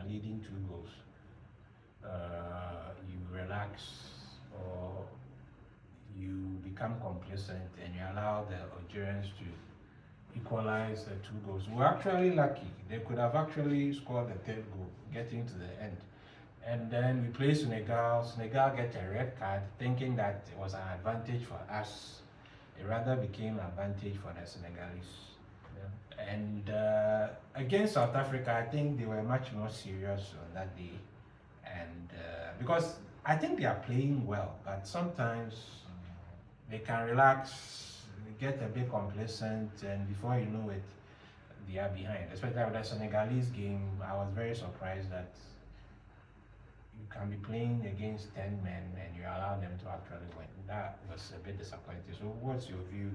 leading 2 goals, you relax or you become complacent and you allow the Algerians to equalize the 2 goals. We were actually lucky. They could have actually scored the third goal, getting to the end. And then we play Senegal. Senegal get a red card, thinking that it was an advantage for us. It rather became an advantage for the Senegalese. Yeah. And against South Africa, I think they were much more serious on that day. And because I think they are playing well, but sometimes they can relax, get a bit complacent, and before you know it, they are behind. Especially with the Senegalese game, I was very surprised that you can be playing against 10 men and you allow them to actually win. That was a bit disappointing. So what's your view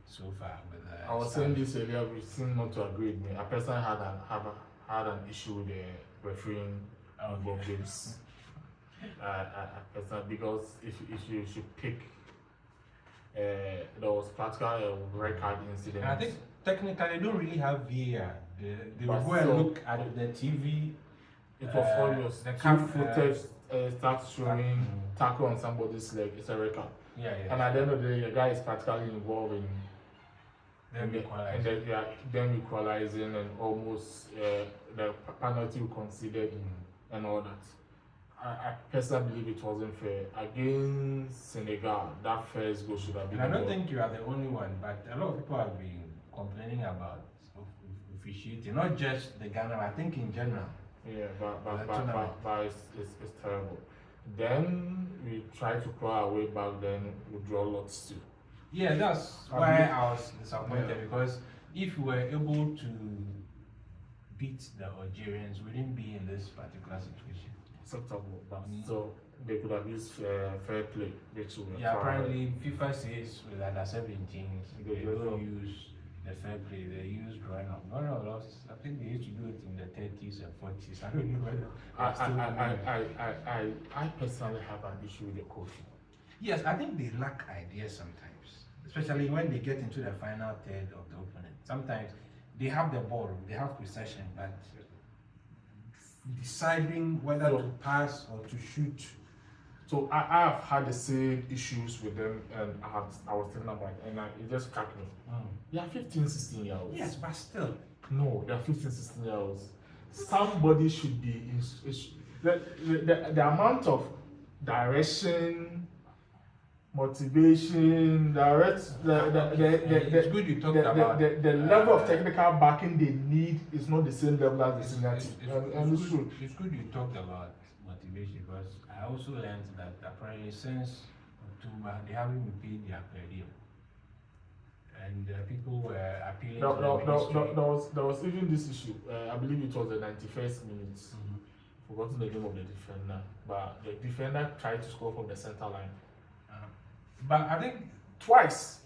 so far with the I was saying this earlier, we seem not to agree with me. I personally had an issue with the refereeing of both games. Personally, because if you should pick, there was practically a red card incident. And I think technically they don't really have VAR. They will But go and so, look at the TV. It was obvious. The Two footage starts showing Mm. tackle on somebody's leg. It's a red card. Yeah. And at the end of the day, the guy is practically involved in Then equalize. and then equalizing and almost the penalty we considered and all that. I personally believe it wasn't fair. Against Senegal, that first goal should have been. And I don't think you are the only one, but a lot of people have been complaining about officiating, not just the Ghana, I think in general. Yeah, but it's terrible. Then we try to claw our way back, then we draw lots too. Yeah, that's why I was disappointed, because if we were able to beat the Algerians, we wouldn't be in this particular situation. Acceptable, but so they could have used fair play, which we Yeah, apparently FIFA says with under 17s they don't use the fair play, they use drawing up. No, I think they used to do it in the 30s and 40s. I don't know whether. I personally have an issue with the coaching. Yes, I think they lack ideas sometimes, especially when they get into the final third of the opponent. Sometimes they have the ball, they have possession, but deciding whether to pass or to shoot. So I have had the same issues with them, and I was telling about it, and it just cracked me. They are 15, 16 years old. Yes, but still. No, they are 15, 16 years old. Somebody should be the amount of direction, motivation, It's good you talked about the level of technical backing they need is not the same level as the senior team. It's good you talked about motivation, because I also learned that apparently since October they haven't been paid their per diem, and people were appealing to the ministry. There was even this issue. I believe it was the 91st minute. Forgotten the name of the defender, but the defender tried to score from the center line. But I think twice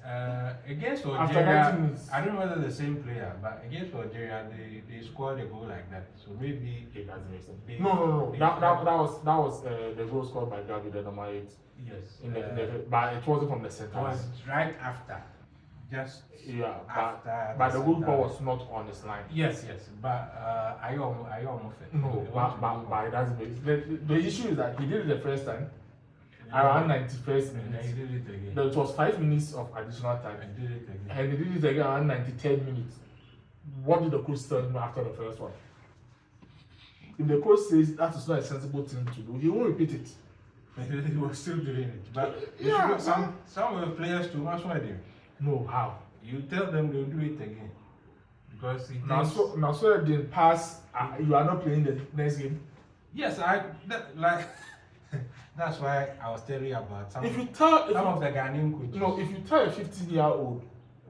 against after Algeria, 90 minutes. I don't know whether the same player, but against Algeria they scored a goal like that. So maybe it doesn't make sense. No. That was the goal scored by Gavi, the number 8. Yes. But it wasn't from the center. It was right after. Just after. But the goalkeeper was not on his line. Yes. But I almost no. But it doesn't make. The issue is that he did it the first time. Around 91st minute. He did it again. It was 5 minutes of additional time. And did it again. And he did it again around 93rd minute. What did the coach tell him after the first one? If the coach says that is not a sensible thing to do, he won't repeat it. He was still doing it. But some of the players too much more doing. No, how? You tell them they'll do it again. Because it now so they pass, you are not playing the next game. Yes, that's why I was telling you about some of the Ghanaian coaches. No, if you tell a 15-year-old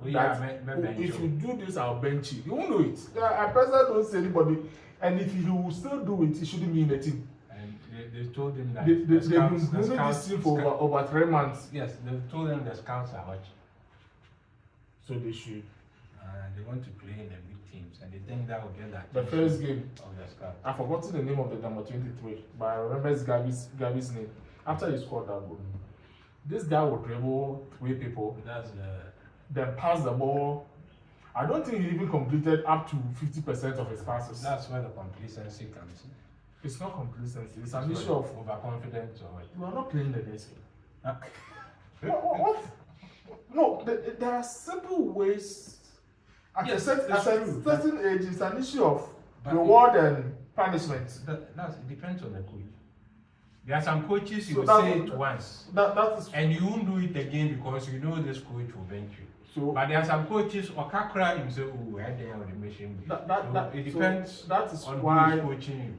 if you do this, I'll bench you. You won't do it. I personally don't say anybody. And if he will still do it, he shouldn't be in the team. And they told him that they've been doing this team for over 3 months. Yes, they told them the scouts are watching. So they should. They want to play in the big teams, and they think that will get that. The first game of the scout. I've forgotten the name of the number 23, but I remember it's Gabi's name. After he scored that goal, this guy would dribble 3 people. That's then pass the ball I don't think he even completed up to 50% of his passes. That's where the complacency comes in. It's not complacency. It's an issue of overconfidence or what? you are not playing the next game. What? No, there are simple ways. At a certain age, it's an issue of reward and punishment. It depends on the coach. There are some coaches you So will say it once, that is, and you won't do it again because you know this coach will bench you. so. But there are some coaches, Okakra himself, who are there on the mission. It depends that is on why who is coaching you.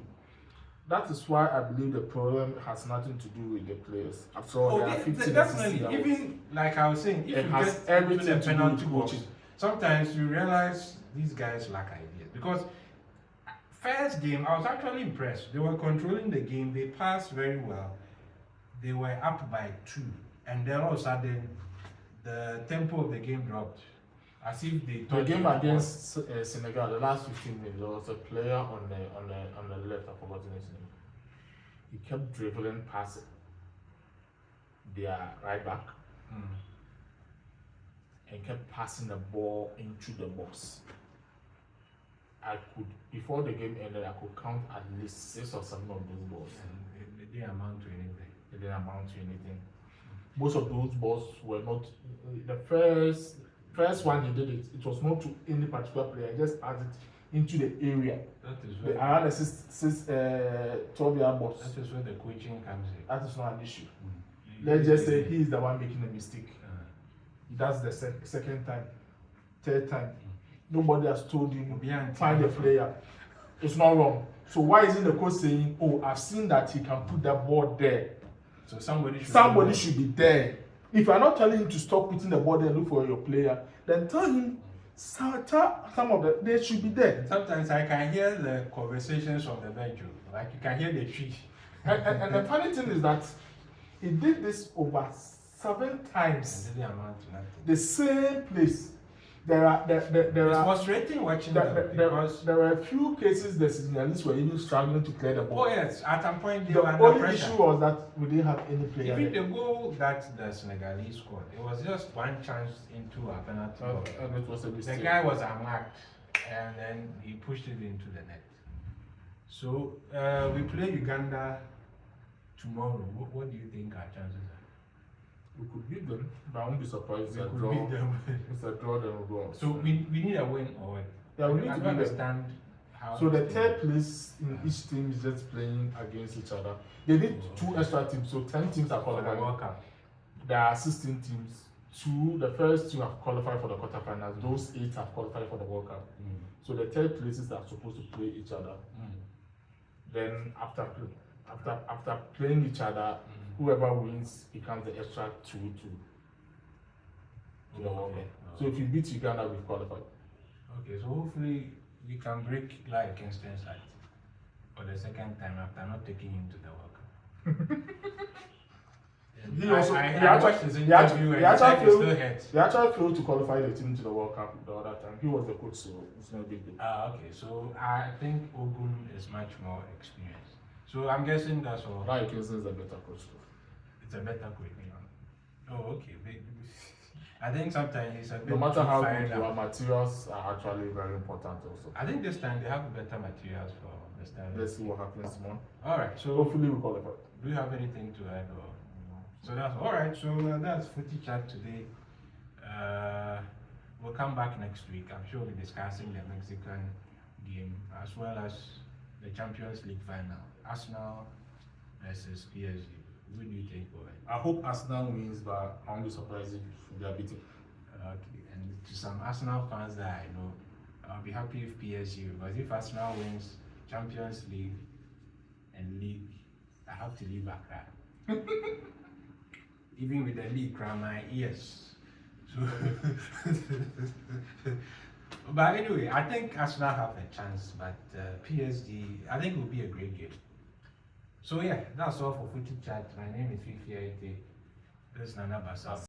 That is why I believe the problem has nothing to do with the players. After all, there are 50 definitely. Even like I was saying, if it you has get everything to the to do penalty with box, coaching. sometimes you realize these guys lack ideas. Because first game, I was actually impressed. They were controlling the game. They passed very well. They were up by 2, and then all of a sudden, the tempo of the game dropped. As if they The game against Senegal, the last 15 minutes, there was a player on the left. I forgot his name. He kept dribbling past their right back and kept passing the ball into the box. I could, before the game ended, I could count at least 6 or 7 of those balls. And it didn't amount to anything. It didn't amount to anything. Most of those balls were not. The first one he did it was not to any particular player. He just passed it into the area. That is where Around the 12-yard box. that is where the coaching comes in. That is not an issue. Let's just say he is the one making a mistake. He does the second time, third time. Nobody has told him find a player. It's not wrong. So why isn't the coach saying, "Oh, I've seen that he can put that ball there"? So somebody should be there. If you are not telling him to stop putting the ball there and look for your player, then tell him some of the they should be there. Sometimes I can hear the conversations on the bench, like you can hear the tree. And the funny thing is that he did this over 7 times. And didn't amount to nothing. The same place. It's frustrating watching them because there were a few cases the signalists were even struggling to clear the ball. Oh yes, at some point they The were under only pressure. issue was that we didn't have any player. Even the goal that the Senegalese scored, it was just one chance into a penalty box. And it was a The mistake. guy was unmarked, and then he pushed it into the net. So we play Uganda tomorrow. What do you think our chances are? We could beat them, but I won't be surprised. We It's a could draw. beat them. It's a draw, then we'll go. So we need a win or what? Yeah, we need I to don't beat them. understand how. So the third place in each team is just playing against each other. They need 2 extra teams, so 10 teams are for the qualified. World Cup. There are 16 teams. The first 2 have qualified for the quarterfinals. Those 8 have qualified for the World Cup. So the third places are supposed to play each other. Then after playing each other, whoever wins becomes the extra 2 to the World Cup. So if you beat Uganda, we've qualified. Okay, so hopefully we can break like Liechtenstein for the second time after not taking him to the World Cup. I watched his interview and he said he still hurt. He actually failed to qualify the team to the World Cup the other time. He was the coach, so it's not a big deal. Okay, so I think Ogun is much more experienced. So I'm guessing that's all. Liechtenstein is a better coach. It's a better coach. Oh, okay. I think sometimes it's a bit. No matter how fired good you up. are, materials are actually very important also. I think this time they have better materials for this time. Let's see what happens tomorrow. All right. So Hopefully we qualify. do you have anything to add? Or so that's all right. So that's Footee Chat today. We'll come back next week. I'm sure we'll be discussing the Mexican game as well as the Champions League final. Arsenal versus PSG. Who do you think will win? I hope Arsenal wins, but I won't be surprised if they are beaten. Okay, and to some Arsenal fans that I know, I'll be happy if PSG, because if Arsenal wins Champions League and League, I have to leave Accra. Even with the league, cry my ears. So but anyway, I think Arsenal have a chance, but PSG, I think it will be a great game. So yeah, that's all for Footee Chat. My name is Fifi Aite. This is Nana Basa.